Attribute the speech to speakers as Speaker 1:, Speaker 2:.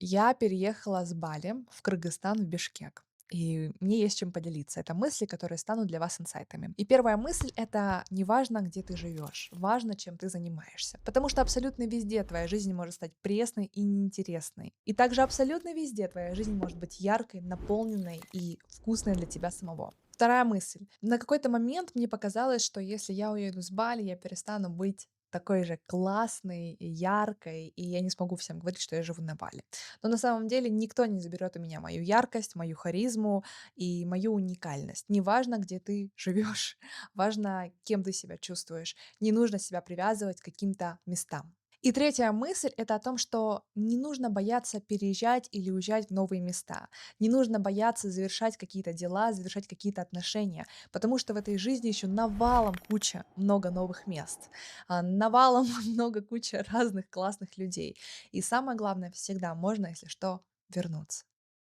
Speaker 1: Я переехала с Бали в Кыргызстан, в Бишкек. И мне есть чем поделиться. Это мысли, которые станут для вас инсайтами. И первая мысль — это не важно, где ты живешь, важно, чем ты занимаешься. Потому что абсолютно везде твоя жизнь может стать пресной и неинтересной. И также абсолютно везде твоя жизнь может быть яркой, наполненной и вкусной для тебя самого. Вторая мысль. На какой-то момент мне показалось, что если я уеду с Бали, я перестану быть такой же классной, и яркой, и я не смогу всем говорить, что я живу на Бали. Но на самом деле никто не заберет у меня мою яркость, мою харизму и мою уникальность. Неважно, где ты живешь, важно, кем ты себя чувствуешь. Не нужно себя привязывать к каким-то местам. И третья мысль — это о том, что не нужно бояться переезжать или уезжать в новые места. Не нужно бояться завершать какие-то дела, завершать какие-то отношения, потому что в этой жизни еще навалом куча много новых мест, навалом много куча разных классных людей. И самое главное, всегда можно, если что, вернуться.